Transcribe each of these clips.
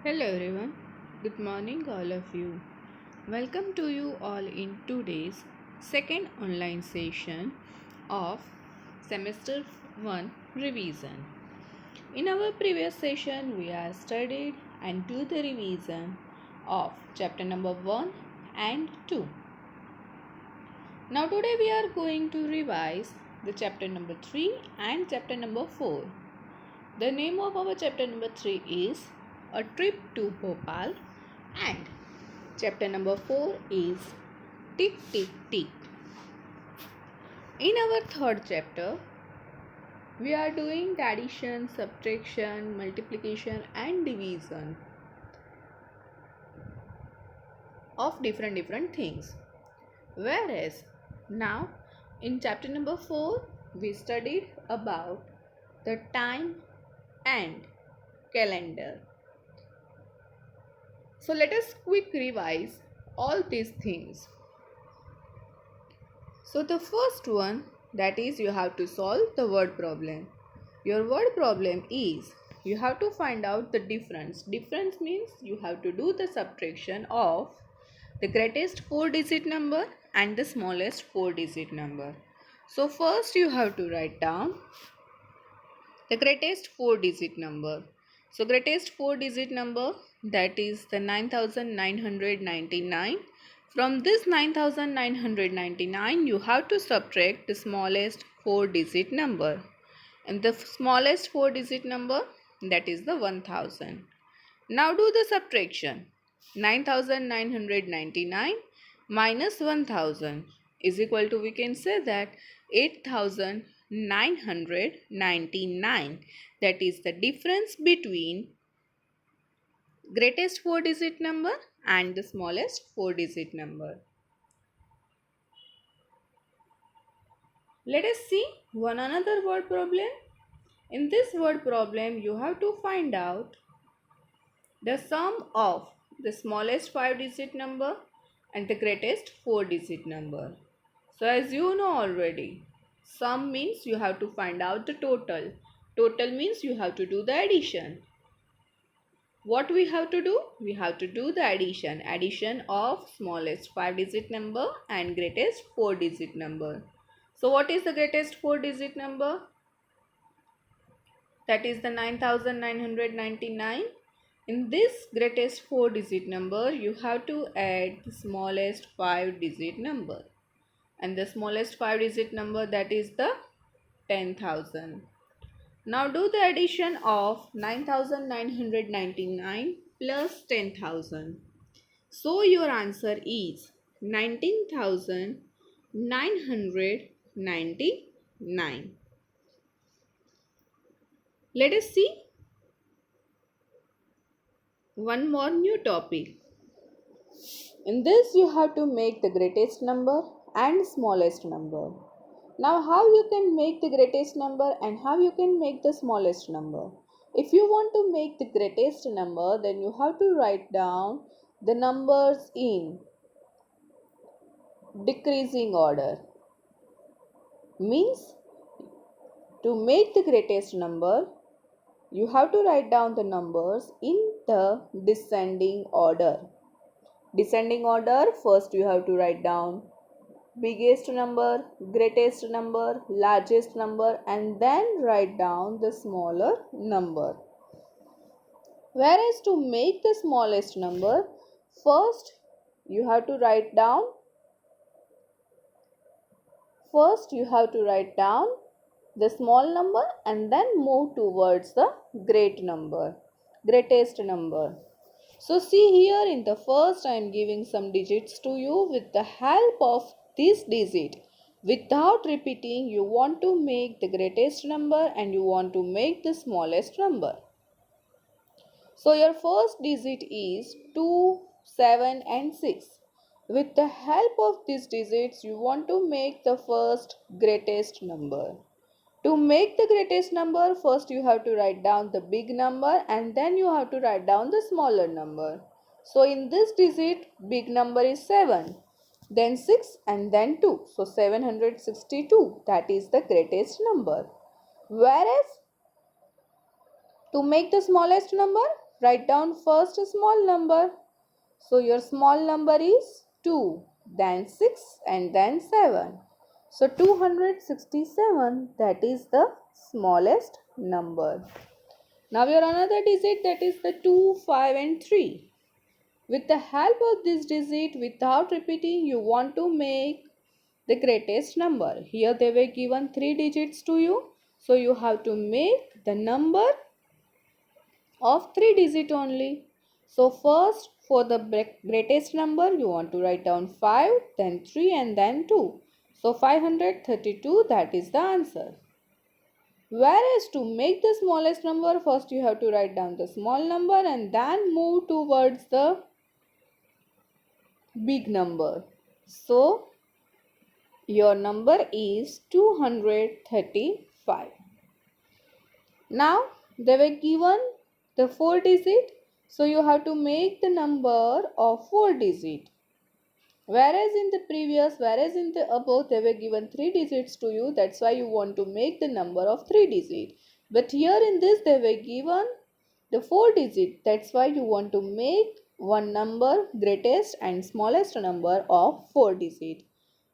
Hello everyone, good morning all of you. Welcome to you all in today's second online session of semester 1 revision. In our previous session we have studied and do the revision of chapter number 1 and 2. Now today we are going to revise the chapter number 3 and chapter number 4. The name of our chapter number 3 is A Trip to Bhopal and chapter number 4 is Tick Tick Tick. In our third chapter, we are doing the addition, subtraction, multiplication and division of different things. Whereas now in chapter number 4, we studied about the time and calendar. So let us quick revise all these things. So the first one, that is you have to solve the word problem. Your word problem is you have to find out the difference. Difference means you have to do the subtraction of the greatest 4-digit number and the smallest 4-digit number. So first you have to write down the greatest 4-digit number. So greatest 4-digit number, that is the 9999. From this 9999 you have to subtract the smallest 4-digit number. And the smallest 4-digit number, that is the 1000. Now do the subtraction. 9999 minus 1000 is equal to, we can say that 8999. That is the difference between greatest 4-digit number and the smallest 4-digit number. Let us see one another word problem. In this word problem, you have to find out the sum of the smallest 5-digit number and the greatest 4-digit number. So as you know already, sum means you have to find out the total. Total means you have to do the addition. What we have to do? We have to do the addition. Addition of smallest 5-digit number and greatest 4-digit number. So what is the greatest 4-digit number? That is the 9999. In this greatest 4-digit number, you have to add the smallest 5-digit number. And the smallest 5-digit number, that is the 10,000. Now do the addition of 9999 plus 10,000. So your answer is 19,999. Let us see one more new topic. In this you have to make the greatest number and smallest number. Now how you can make the greatest number and how you can make the smallest number? If you want to make the greatest number, then you have to write down the numbers in decreasing order. Means to make the greatest number, you have to write down the numbers in the descending order. Descending order, first you have to write down biggest number, greatest number, largest number, and then write down the smaller number. Whereas to make the smallest number, first you have to write down the small number and then move towards the greatest number. So see here, in the first I am giving some digits to you. With the help of this digit, without repeating, you want to make the greatest number and you want to make the smallest number. So your first digit is 2, 7 and 6. With the help of these digits, you want to make the first greatest number. To make the greatest number, first you have to write down the big number and then you have to write down the smaller number. So in this digit, big number is 7, then 6 and then 2. So 762, that is the greatest number. Whereas to make the smallest number, write down first a small number. So your small number is 2, then 6 and then 7. So 267, that is the smallest number. Now your another digit, that is the 2, 5 and 3. With the help of this digit, without repeating, you want to make the greatest number. Here they were given 3 digits to you. So you have to make the number of 3 digit only. So first, for the greatest number, you want to write down 5, then 3 and then 2. So 532, that is the answer. Whereas to make the smallest number, first you have to write down the small number and then move towards the big number. So your number is 235. Now they were given the 4 digit, so you have to make the number of 4 digit. Whereas in the above they were given 3 digits to you, that's why you want to make the number of 3 digit. But here in this they were given the 4 digit, that's why you want to make one number greatest and smallest number of 4 digit.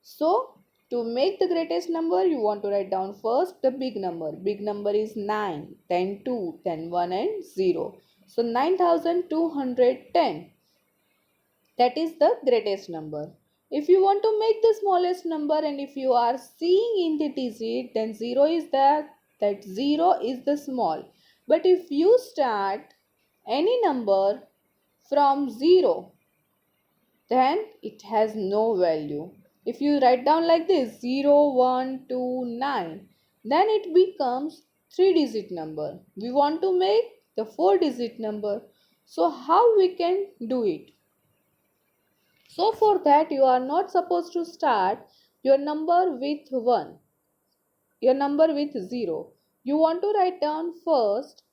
So to make the greatest number, you want to write down first the big number. Big number is 9, then 2, then 1 and 0. So 9210. That is the greatest number. If you want to make the smallest number and if you are seeing in the digit, then 0 is that 0 is the small. But if you start any number from 0, then it has no value. If you write down like this 0, 1, 2, 9, then it becomes 3 digit number. We want to make the 4 digit number. So how we can do it? So for that you are not supposed to start your number with 1, your number with 0. You want to write down first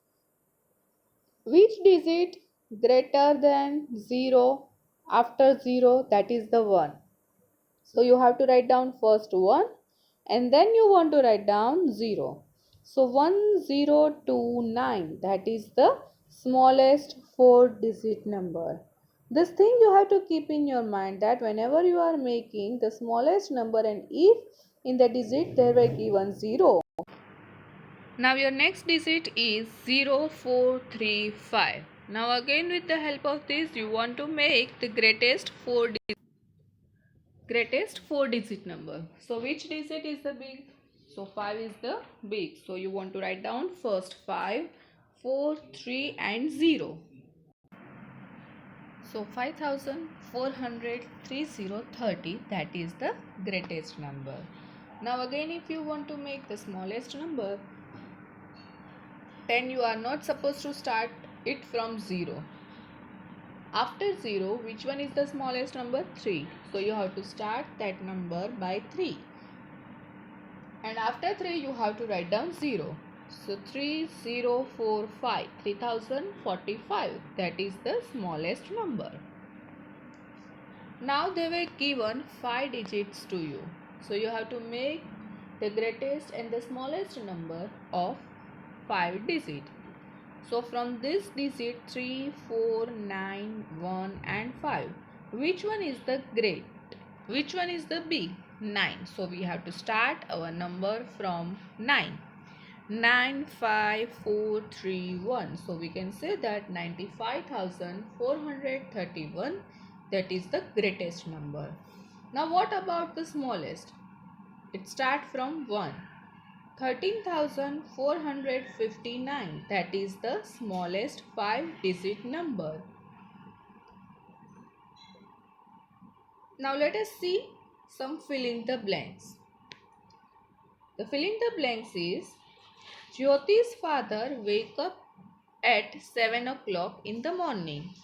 which digit greater than 0 after 0, that is the 1. So you have to write down first 1 and then you want to write down 0. So 1029, that is the smallest 4 digit number. This thing you have to keep in your mind, that whenever you are making the smallest number and if in the digit there were given 0. Now your next digit is 0435. Now again with the help of this you want to make the greatest 4 digit number. So which digit is the big? So 5 is the big. So you want to write down first 5, 4, 3 and 0. So 5430, that is the greatest number. Now again if you want to make the smallest number, then you are not supposed to start it from 0. After 0, which one is the smallest number? 3. So you have to start that number by 3. And after 3 you have to write down 0. So 3045, 3045, that is the smallest number. Now they were given 5 digits to you. So you have to make the greatest and the smallest number of 5 digits. So from this digit 3, 4, 9, 1 and 5, which one is the great? Which one is the big? 9. So we have to start our number from 9. 9, 5, 4, 3, 1. So we can say that 95,431, that is the greatest number. Now what about the smallest? It starts from 1. 13,459, that is the smallest 5 digit number. Now let us see some fill in the blanks. The fill in the blanks is Jyoti's father wake up at 7 o'clock in the morning.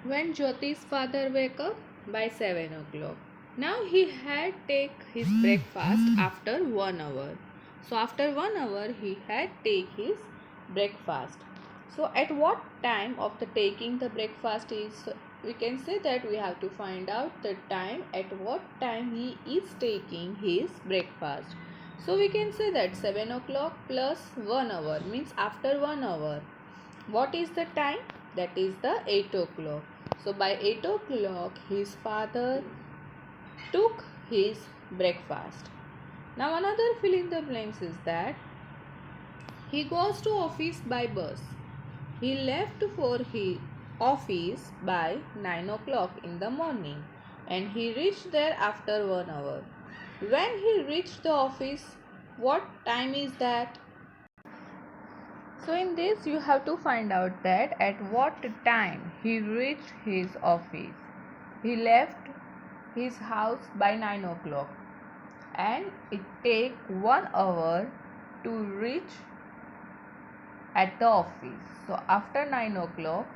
When Jyoti's father wake up? By 7 o'clock. Now he had take his breakfast after 1 hour. So after 1 hour he had take his breakfast. So at what time of the taking the breakfast is? So we can say that we have to find out the time at what time he is taking his breakfast. So we can say that 7 o'clock plus 1 hour means after 1 hour. What is the time? That is the 8 o'clock. So by 8 o'clock his father took his breakfast. Now another fill in the blanks is that he goes to office by bus. He left for his office by 9 o'clock in the morning and he reached there after 1 hour. When he reached the office, what time is that? So in this you have to find out that at what time he reached his office. He left his house by 9 o'clock and it take 1 hour to reach at the office. So after 9 o'clock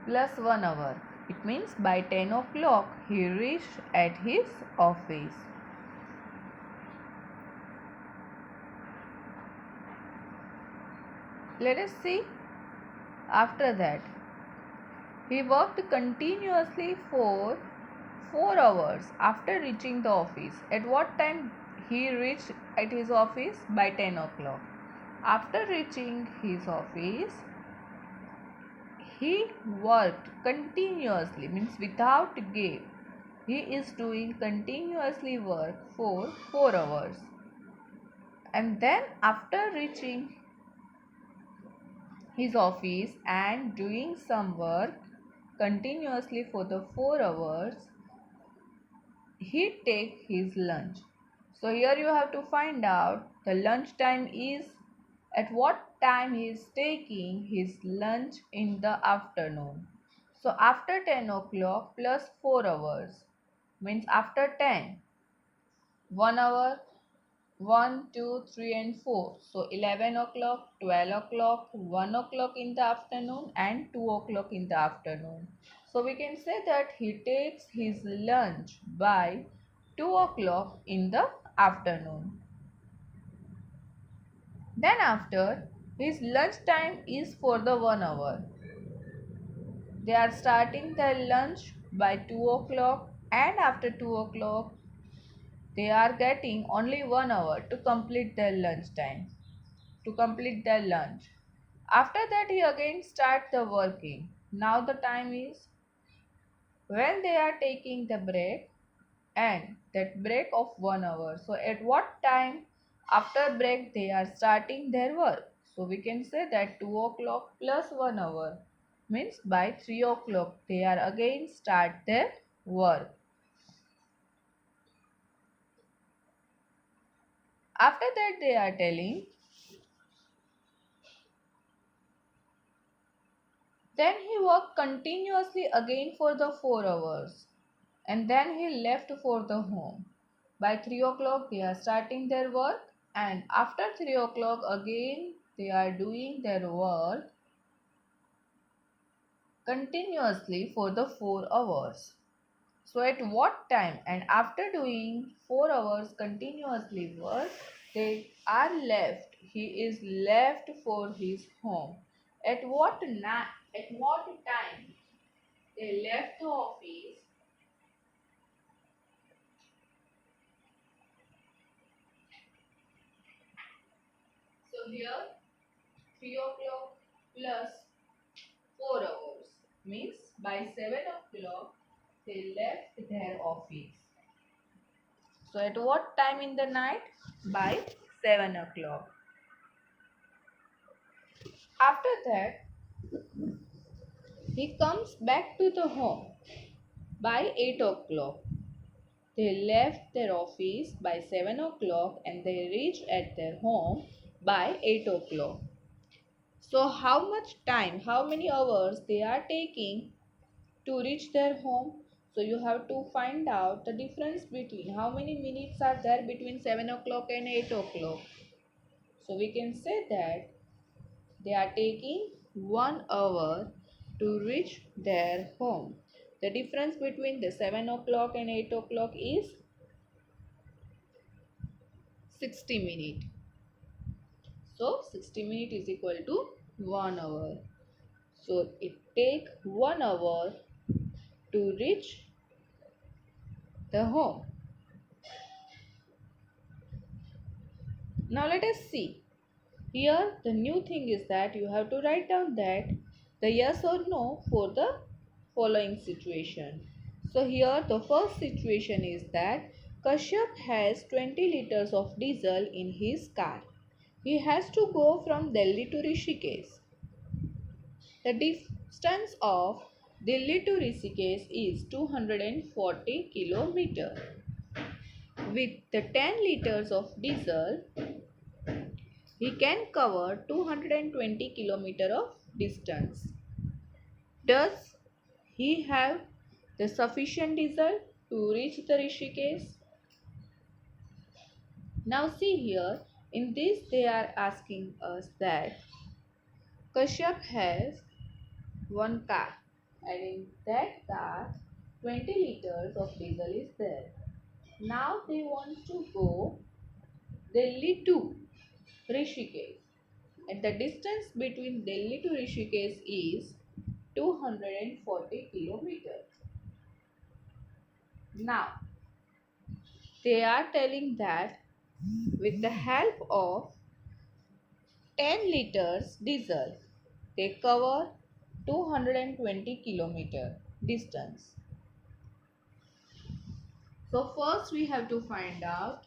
plus 1 hour, it means by 10 o'clock he reached at his office. Let us see. After that, he worked continuously for 4 hours after reaching the office. At what time he reached at his office? By 10 o'clock. After reaching his office, he worked continuously, means without gap. He is doing continuously work for 4 hours. And then after reaching his office and doing some work continuously for the 4 hours, he take his lunch. So here you have to find out the lunch time is at what time he is taking his lunch in the afternoon. So after 10 o'clock plus 4 hours means after 10, 1 hour, 1, 2, 3 and 4. So 11 o'clock, 12 o'clock, 1 o'clock in the afternoon and 2 o'clock in the afternoon. So we can say that he takes his lunch by 2 o'clock in the afternoon. Then after, his lunch time is for the 1 hour. They are starting their lunch by 2 o'clock and after 2 o'clock they are getting only 1 hour to complete their lunch time, to complete their lunch. After that he again start the working. Now the time is when they are taking the break and that break of 1 hour. So at what time after break they are starting their work? So we can say that 2 o'clock plus 1 hour means by 3 o'clock they are again start their work. After that they are telling, then he worked continuously again for the 4 hours and then he left for the home. By 3 o'clock they are starting their work and after 3 o'clock again they are doing their work continuously for the 4 hours. So at what time and after doing 4 hours continuously work, they are left. He is left for his home. At what time they left the office? So here 3 o'clock plus 4 hours means by 7 o'clock they left their office. So at what time in the night? By 7 o'clock. After that, he comes back to the home by 8 o'clock. They left their office by 7 o'clock and they reached at their home by 8 o'clock. So how much time, how many hours they are taking to reach their home? So you have to find out the difference between how many minutes are there between 7 o'clock and 8 o'clock. So we can say that they are taking 1 hour to reach their home. The difference between the 7 o'clock and 8 o'clock is 60 minutes. So 60 minutes is equal to 1 hour. So it takes 1 hour to reach the home. Now let us see. Here the new thing is that you have to write down that the yes or no for the following situation. So here the first situation is that Kashyap has 20 liters of diesel in his car. He has to go from Delhi to Rishikesh. The distance of Delhi to Rishikesh is 240 kilometers. With the 10 liters of diesel, he can cover 220 kilometers of distance. Does he have the sufficient diesel to reach the Rishikesh? Now see here, in this they are asking us that Kashyap has one car and in that car 20 liters of diesel is there. Now they want to go Delhi to Rishikesh and the distance between Delhi to Rishikesh is 240 kilometers. Now they are telling that with the help of 10 liters diesel they cover 220 kilometer distance. So first we have to find out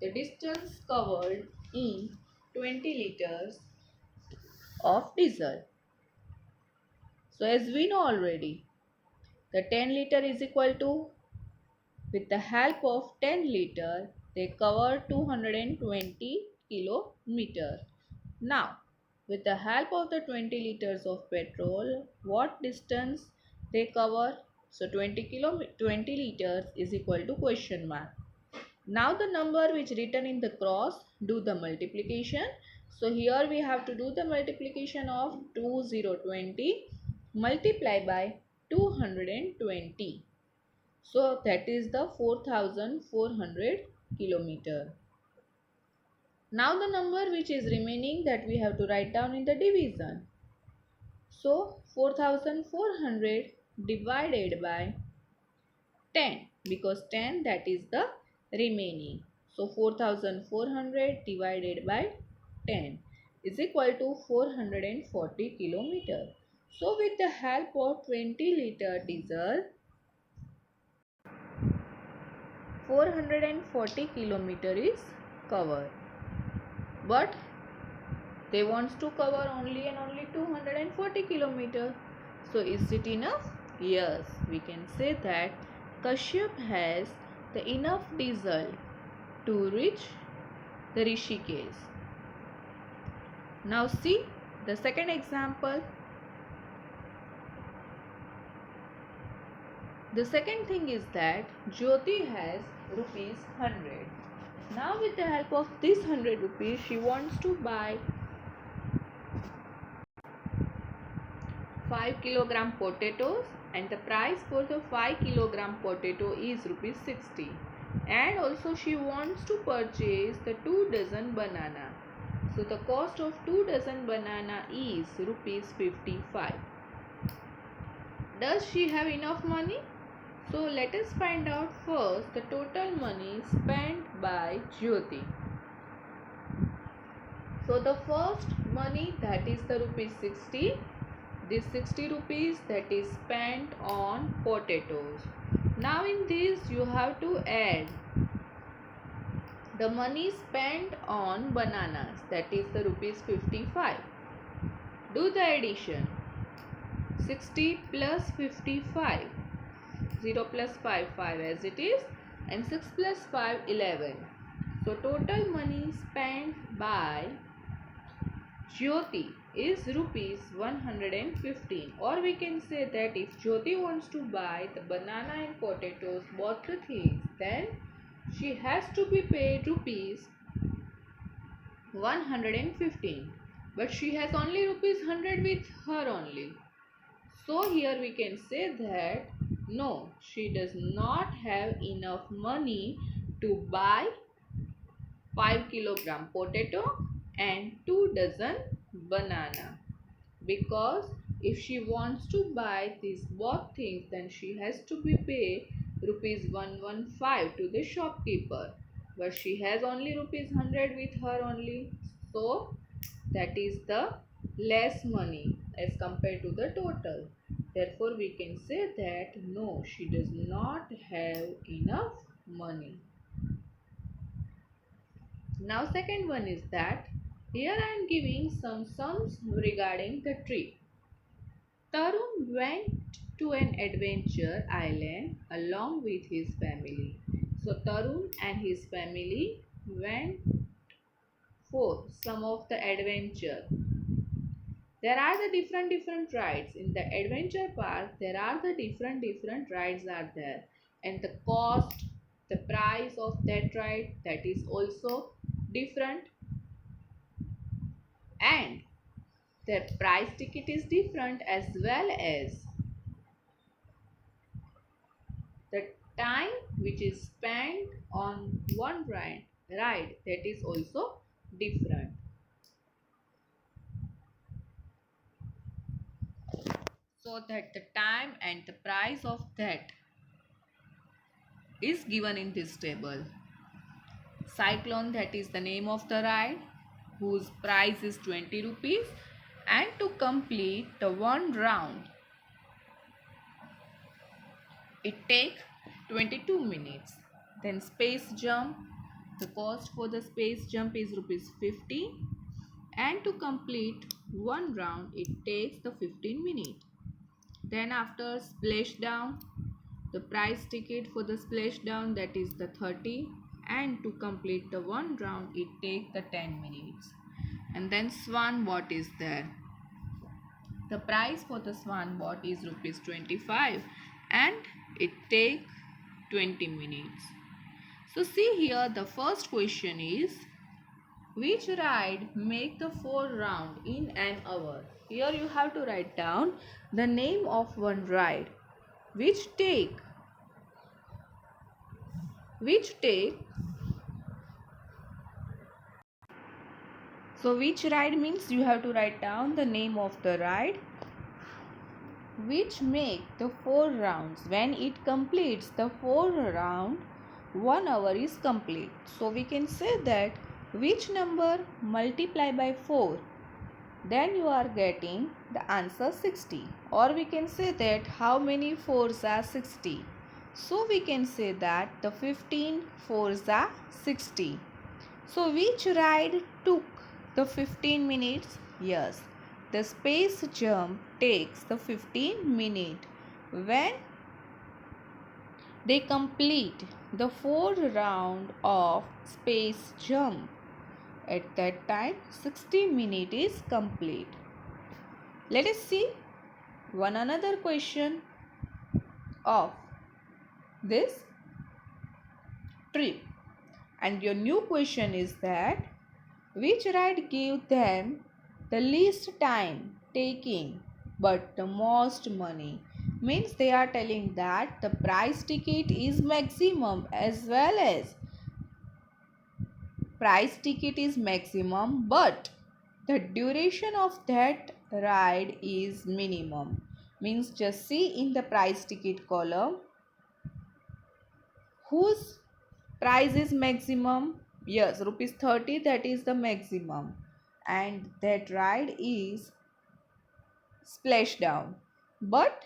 the distance covered in 20 liters of diesel. So as we know already, the 10 liter is equal to, with the help of 10 liter, they cover 220 kilometer. Now, with the help of the 20 liters of petrol, what distance they cover? So 20 liters is equal to question mark. Now the number which written in the cross, do the multiplication. So here we have to do the multiplication of 2020 multiply by 220. So that is the 4400 kilometer. Now the number which is remaining that we have to write down in the division. So 4400 divided by 10 because 10 that is the remaining. So 4400 divided by 10 is equal to 440 kilometer. So with the help of 20 liter diesel, 440 kilometer is covered. But they wants to cover only and only 240 kilometer. So is it enough? Yes, we can say that Kashyap has the enough diesel to reach the Rishikesh. Now see the second example. The second thing is that Jyoti has rupees 100. Now with the help of this 100 rupees, she wants to buy 5 kilogram potatoes and the price for the 5 kilogram potato is rupees 60. And also she wants to purchase the 2 dozen banana. So the cost of 2 dozen banana is rupees 55. Does she have enough money? So let us find out first the total money spent by Jyoti. So the first money that is the rupees 60. This 60 rupees that is spent on potatoes. Now in this you have to add the money spent on bananas that is the rupees 55. Do the addition. 60 plus 55. 0 plus 5, 5 as it is, and 6 plus 5, 11. So total money spent by Jyoti is rupees 115, or we can say that if Jyoti wants to buy the banana and potatoes, both the things, then she has to be paid rupees 115, but she has only rupees 100 with her only. So here we can say that no, she does not have enough money to buy 5 kilogram potato and 2 dozen banana, because if she wants to buy these both things then she has to be pay rupees 115 to the shopkeeper, but she has only rupees 100 with her only. So that is the less money as compared to the total. Therefore, we can say that no, she does not have enough money. Now, second one is that here I am giving some sums regarding the trip. Tarun went to an adventure island along with his family. So Tarun and his family went for some of the adventure. There are the different rides in the adventure park. There are the different rides are there, and the cost, the price of that ride, that is also different, and the price ticket is different, as well as the time which is spent on one ride, that is also different. So that the time and the price of that is given in this table. Cyclone, that is the name of the ride, whose price is 20 rupees, and to complete the one round it takes 22 minutes. Then space jump, the cost for the space jump is rupees 50, and to complete one round it takes the 15 minutes. Then after splashdown, the price ticket for the splashdown, that is the 30, and to complete the one round it takes the 10 minutes. And then swan boat is there. The price for the swan boat is rupees 25, and it takes 20 minutes. So see here, the first question is, which ride make the 4 round in an hour? Here you have to write down the name of one ride which take which ride means you have to write down the name of the ride which make the 4 rounds. When it completes the 4 round, 1 hour is complete. So we can say that which number multiply by 4, then you are getting the answer 60. Or we can say that how many 4s are 60. So we can say that the 15 4s are 60. So which ride took the 15 minutes? Yes, the space jump takes the 15 minutes. When they complete the 4 round of space jump, at that time 60 minutes is complete. Let us see one another question of this trip. And your new question is that which ride gave them the least time taking but the most money? Means they are telling that the price ticket is maximum, as well as price ticket is maximum, but the duration of that ride is minimum. Means just see in the price ticket column whose price is maximum. Yes, rupees 30, that is the maximum, and that ride is splashdown. But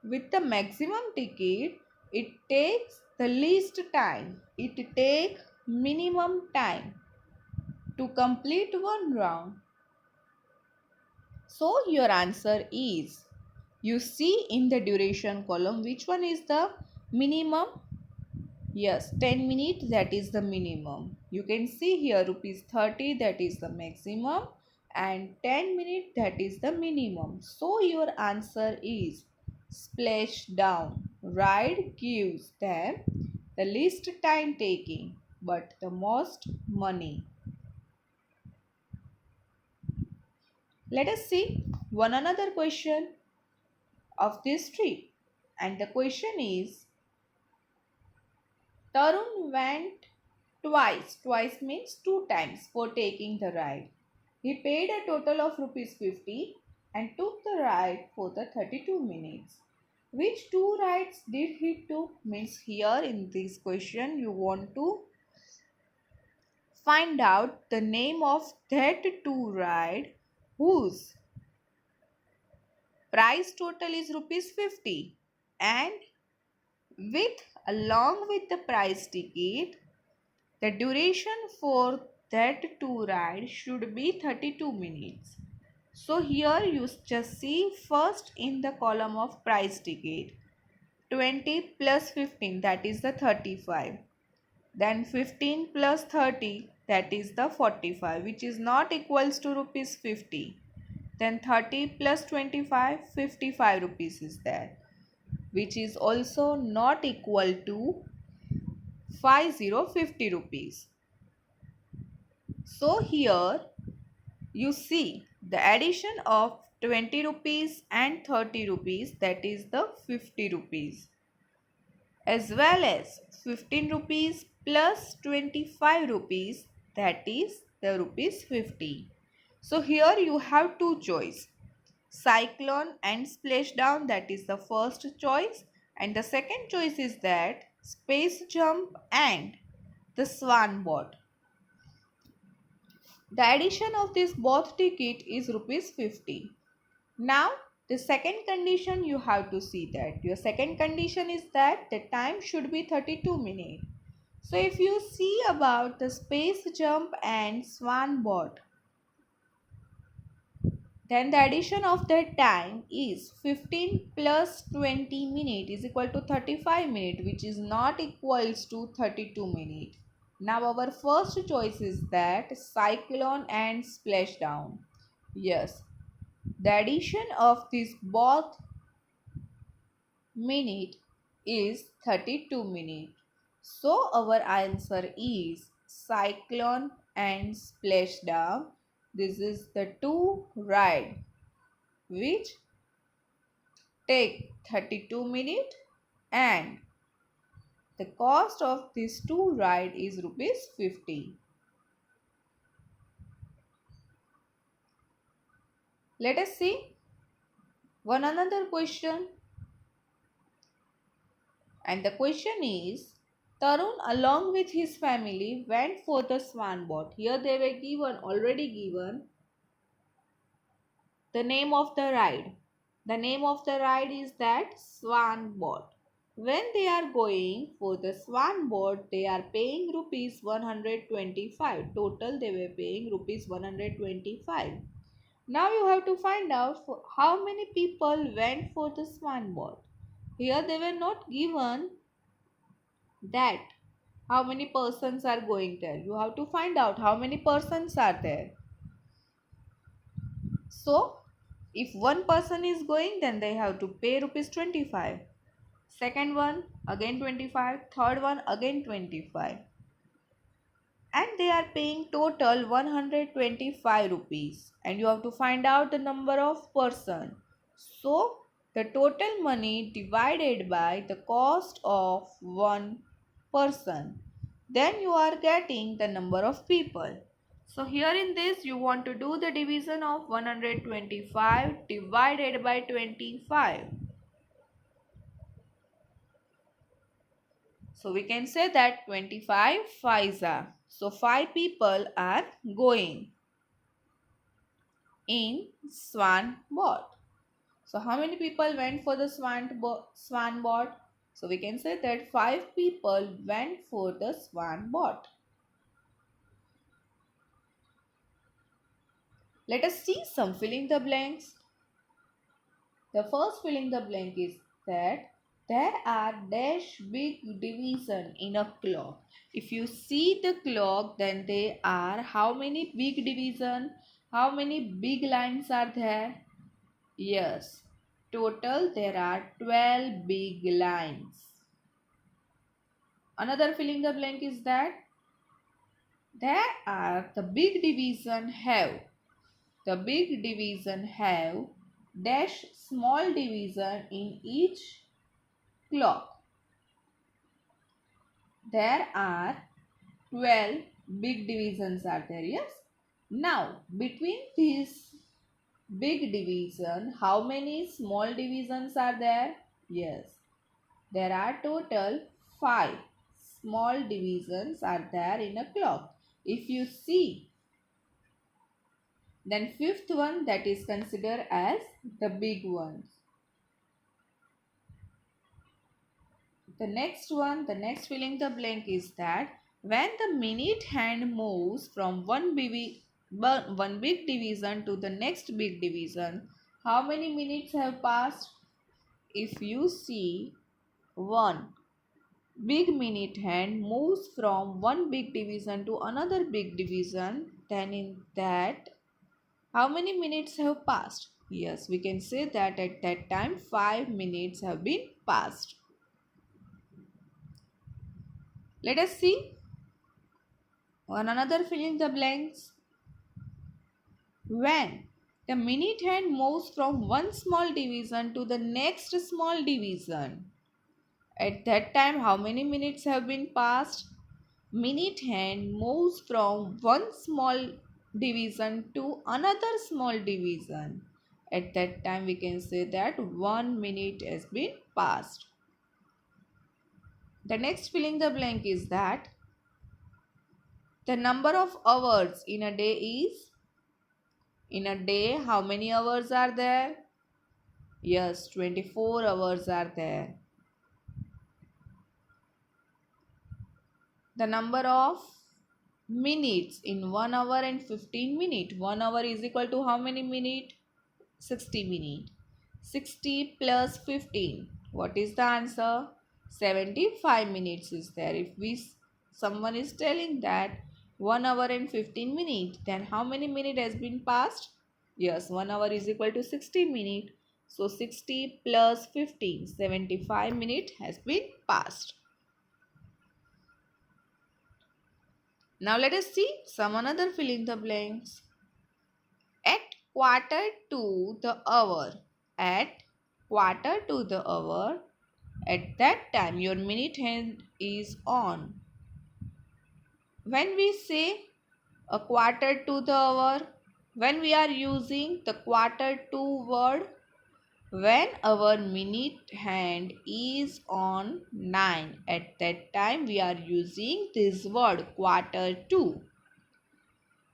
with the maximum ticket it takes the least time, it takes minimum time to complete one round. So your answer is, you see in the duration column which one is the minimum. Yes, 10 minutes, that is the minimum. You can see here rupees 30, that is the maximum, and 10 minutes, that is the minimum. So your answer is splashdown. Ride gives them the least time taking but the most money. Let us see one another question of this trip. And the question is, Tarun went twice. Twice means 2 times for taking the ride. He paid a total of rupees 50 and took the ride for the 32 minutes. Which 2 rides did he took? Means here in this question you want to find out the name of that two ride whose price total is rupees 50, and with along with the price ticket, the duration for that two ride should be 32 minutes. So here you just see first in the column of price ticket 20 plus 15, that is the 35. Then 15 plus 30, that is the 45, which is not equals to rupees 50. Then 30 plus 25, 55 rupees is there, which is also not equal to 50 rupees. So here you see the addition of 20 rupees and 30 rupees, that is the 50 rupees, as well as 15 rupees plus 25 rupees, that is the rupees 50. So here you have two choice, cyclone and splashdown, that is the first choice, and the second choice is that space jump and the swan boat. The addition of this both ticket is rupees 50. Now the second condition you have to see that your second condition is that the time should be 32 minutes. So if you see about the space jump and swan boat, then the addition of that time is 15 plus 20 minutes is equal to 35 minutes, which is not equals to 32 minutes. Now our first choice is that cyclone and splashdown. Yes, the addition of this both minute is 32 minutes. So our answer is cyclone and splashdown. This is the two ride which take 32 minutes, and the cost of these two ride is rupees 50. Let us see one another question, and the question is Tarun along with his family went for the swan boat. Here they were already given the name of the ride. The name of the ride is that swan boat. When they are going for the swan boat, they are paying rupees 125. Total they were paying rupees 125. Now you have to find out how many people went for the swan boat. Here they were not given that how many persons are going there. You have to find out how many persons are there. So if one person is going, then they have to pay rupees 25. Second one again 25. Third one again 25. And they are paying total 125 rupees. And you have to find out the number of person. So the total money divided by the cost of one person. Then you are getting the number of people. So here in this you want to do the division of 125 divided by 25. So we can say that 25 5s are. So 5 people are going in swan boat. So how many people went for the swan boat? So we can say that 5 people went for the swan boat. Let us see some filling the blanks. The first filling the blank is that there are dash big division in a clock. If you see the clock, then there are how many big division? How many big lines are there? Yes, total there are 12 big lines. Another filling the blank is that there are the big division have dash small division in each clock. There are 12 big divisions are there, yes. Now between these big division, how many small divisions are there? Yes, there are total 5 small divisions are there in a clock. if you see, then fifth one, that is considered as the big ones. The next one, the next filling the blank is that when the minute hand moves from one big division to the next big division, how many minutes have passed? If you see, one big minute hand moves from one big division to another big division, then in that, how many minutes have passed? Yes, we can say that at that time 5 minutes have been passed. Let us see one another fill in the blanks. When the minute hand moves from one small division to the next small division, at that time how many minutes have been passed? Minute hand moves from one small division to another small division. At that time we can say that 1 minute has been passed. The next filling the blank is that the number of hours in a day is, in a day how many hours are there? Yes, 24 hours are there. The number of minutes in 1 hour and 15 minutes. 1 hour is equal to how many minutes? 60 minutes. 60 plus 15. What is the answer? 75 minutes is there. If someone is telling that 1 hour and 15 minutes, then how many minutes has been passed? Yes, 1 hour is equal to 60 minutes. So 60 plus 15, 75 minutes has been passed. Now let us see some another fill in the blanks. At quarter to the hour, at quarter to the hour, at that time your minute hand is on. When we say a quarter to the hour, when we are using the quarter to word, when our minute hand is on 9, at that time we are using this word quarter to.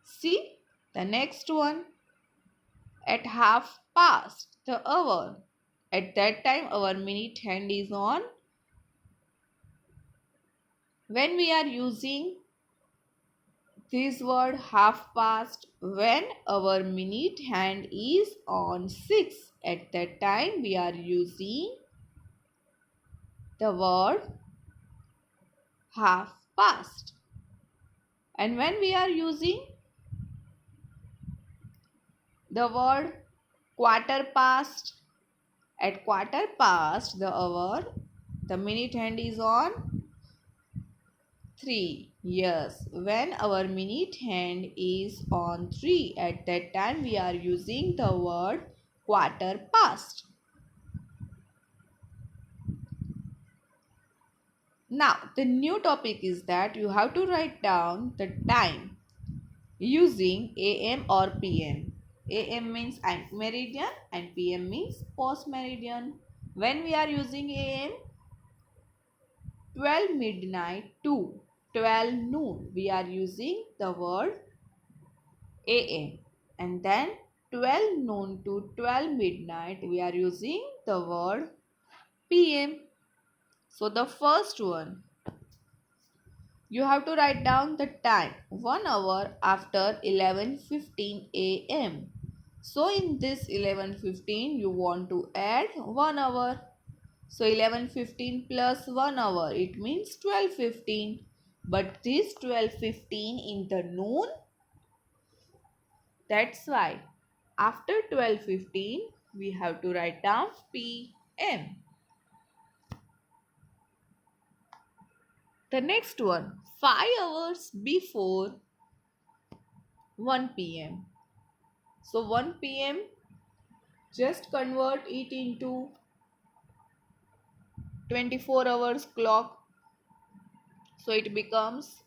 See the next one. At half past the hour, at that time our minute hand is on. When we are using this word half past, when our minute hand is on 6, at that time we are using the word half past. And when we are using the word quarter past, at quarter past the hour, the minute hand is on 3. Yes, when our minute hand is on 3, at that time we are using the word quarter past. Now, the new topic is that you have to write down the time using AM or PM. AM means meridian and PM means post meridian. When we are using AM, 12 midnight to 12 noon, we are using the word AM, and then 12 noon to 12 midnight we are using the word PM. So the first one, you have to write down the time 1 hour after 11:15 am. So in this 11:15 you want to add 1 hour. So 11:15 plus 1 hour, it means 12:15. But this 12:15 in the noon, that's why after 12:15 we have to write down PM. The next one, 5 hours before 1 PM. So 1 PM, just convert it into 24 hours clock. So it becomes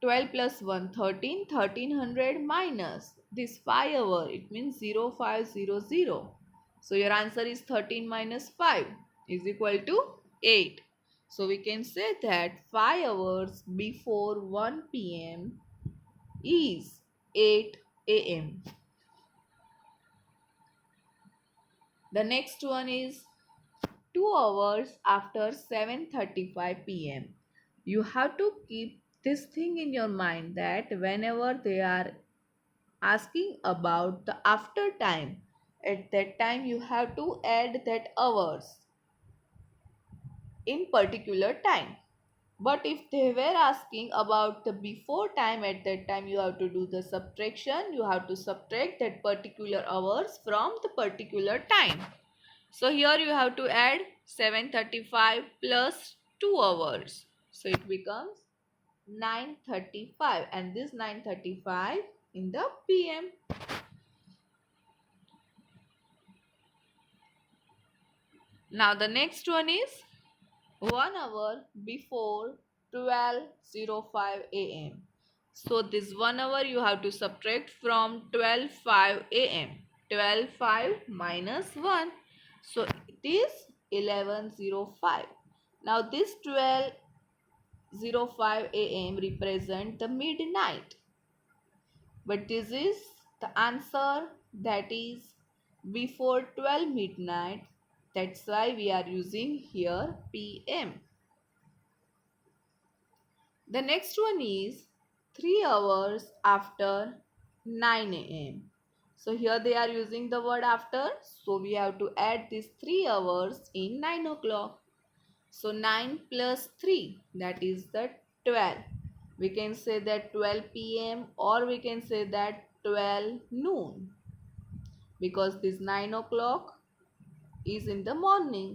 12 plus 1, 13, 1300 minus this 5 hour, it means 0500. So your answer is 13 minus 5 is equal to 8. So we can say that 5 hours before 1 p.m. is 8 a.m. The next one is 2 hours after 7:35 p.m. You have to keep this thing in your mind that whenever they are asking about the after time, at that time you have to add that hours in particular time. But if they were asking about the before time, at that time you have to do the subtraction. You have to subtract that particular hours from the particular time. So here you have to add 7:35 plus 2 hours. So it becomes 9:35, and this 9:35 in the PM. Now the next one is 1 hour before 12:05 a.m. So this 1 hour you have to subtract from 12:05 a.m. 12:05 minus 1. So it is 11:05. Now this 12:05 a.m. represent the midnight. But this is the answer, that is before 12 midnight. That's why we are using here PM. The next one is 3 hours after 9 a.m. So here they are using the word after. So we have to add these 3 hours in 9 o'clock. So 9 plus 3, that is the 12. We can say that 12 p.m. or we can say that 12 noon, because this 9 o'clock is in the morning.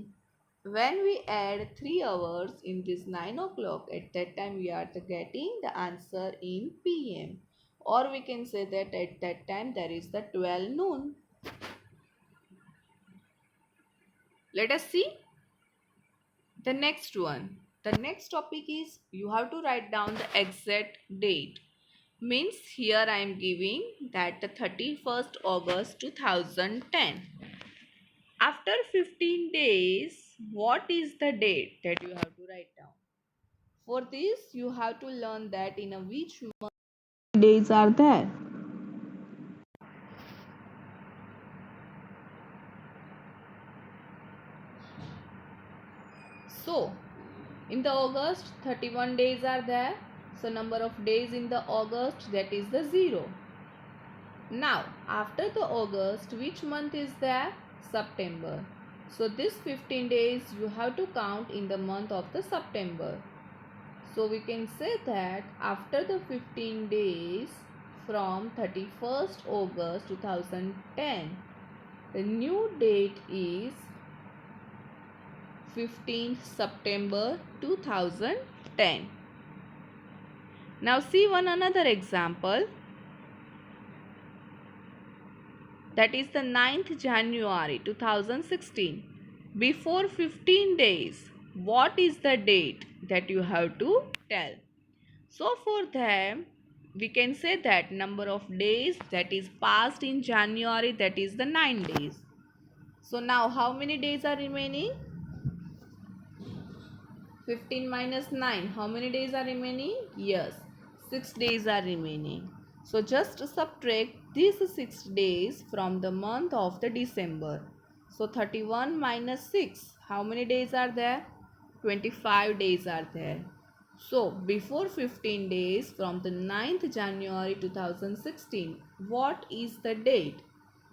When we add 3 hours in this 9 o'clock, at that time we are getting the answer in PM, or we can say that at that time there is the 12 noon. Let us see the next one. The next topic is you have to write down the exact date. Means here I am giving that the 31st August 2010. After 15 days, what is the date that you have to write down? For this, you have to learn that in a which month days are there. So, in the August, 31 days are there. So, number of days in the August, that is the 0. Now, after the August, which month is there? September. So, this 15 days you have to count in the month of the September. So, we can say that after the 15 days from 31st August 2010, the new date is 15th September 2010. Now, see one another example. That is the 9th January 2016. Before 15 days, what is the date that you have to tell? So for them, we can say that number of days that is passed in January, that is the 9 days. So now how many days are remaining? 15 minus 9. How many days are remaining? Yes, 6 days are remaining. So just subtract these 6 days from the month of the December. So 31 minus 6. How many days are there? 25 days are there. So before 15 days from the 9th January 2016, what is the date?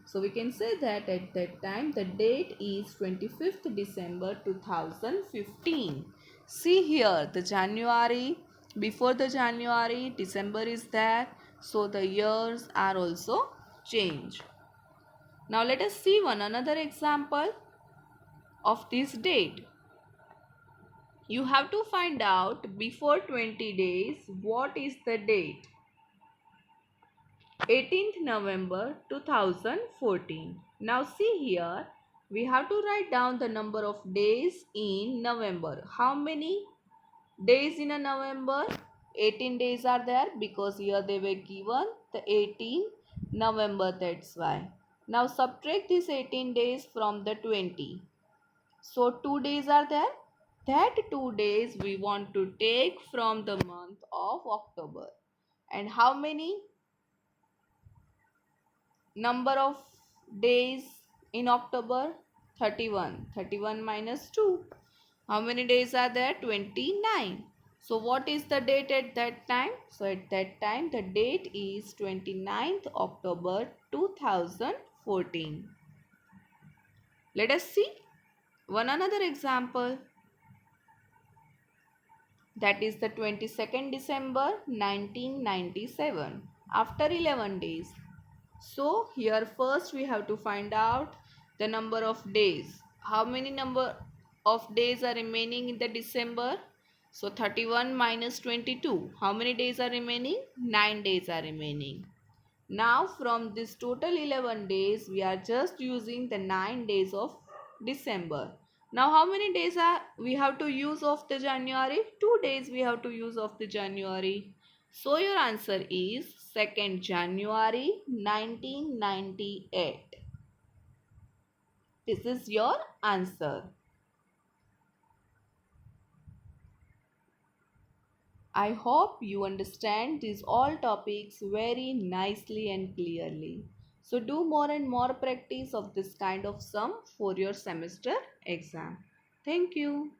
So we can say that at that time the date is 25th December 2015. See here the January, before the January, December is there. So the years are also changed. Now let us see one another example of this date. You have to find out before 20 days what is the date. 18th November 2014. Now see here, we have to write down the number of days in November. How many days in a November? 18 days are there, because here they were given the 18 November, that's why. Now subtract this 18 days from the 20. So 2 days are there, that 2 days we want to take from the month of October. And how many number of days in October? 31. 31 minus 2. How many days are there? 29. So what is the date at that time? So at that time the date is 29th October 2014. Let us see one another example. That is the 22nd December 1997. After 11 days. So here first we have to find out the number of days. How many number of days are remaining in the December? So 31 minus 22. How many days are remaining? 9 days are remaining. Now from this total 11 days we are just using the 9 days of December. Now how many days are we have to use of the January? 2 days we have to use of the January. So your answer is 2nd January 1998. This is your answer. I hope you understand these all topics very nicely and clearly. So do more and more practice of this kind of sum for your semester exam. Thank you.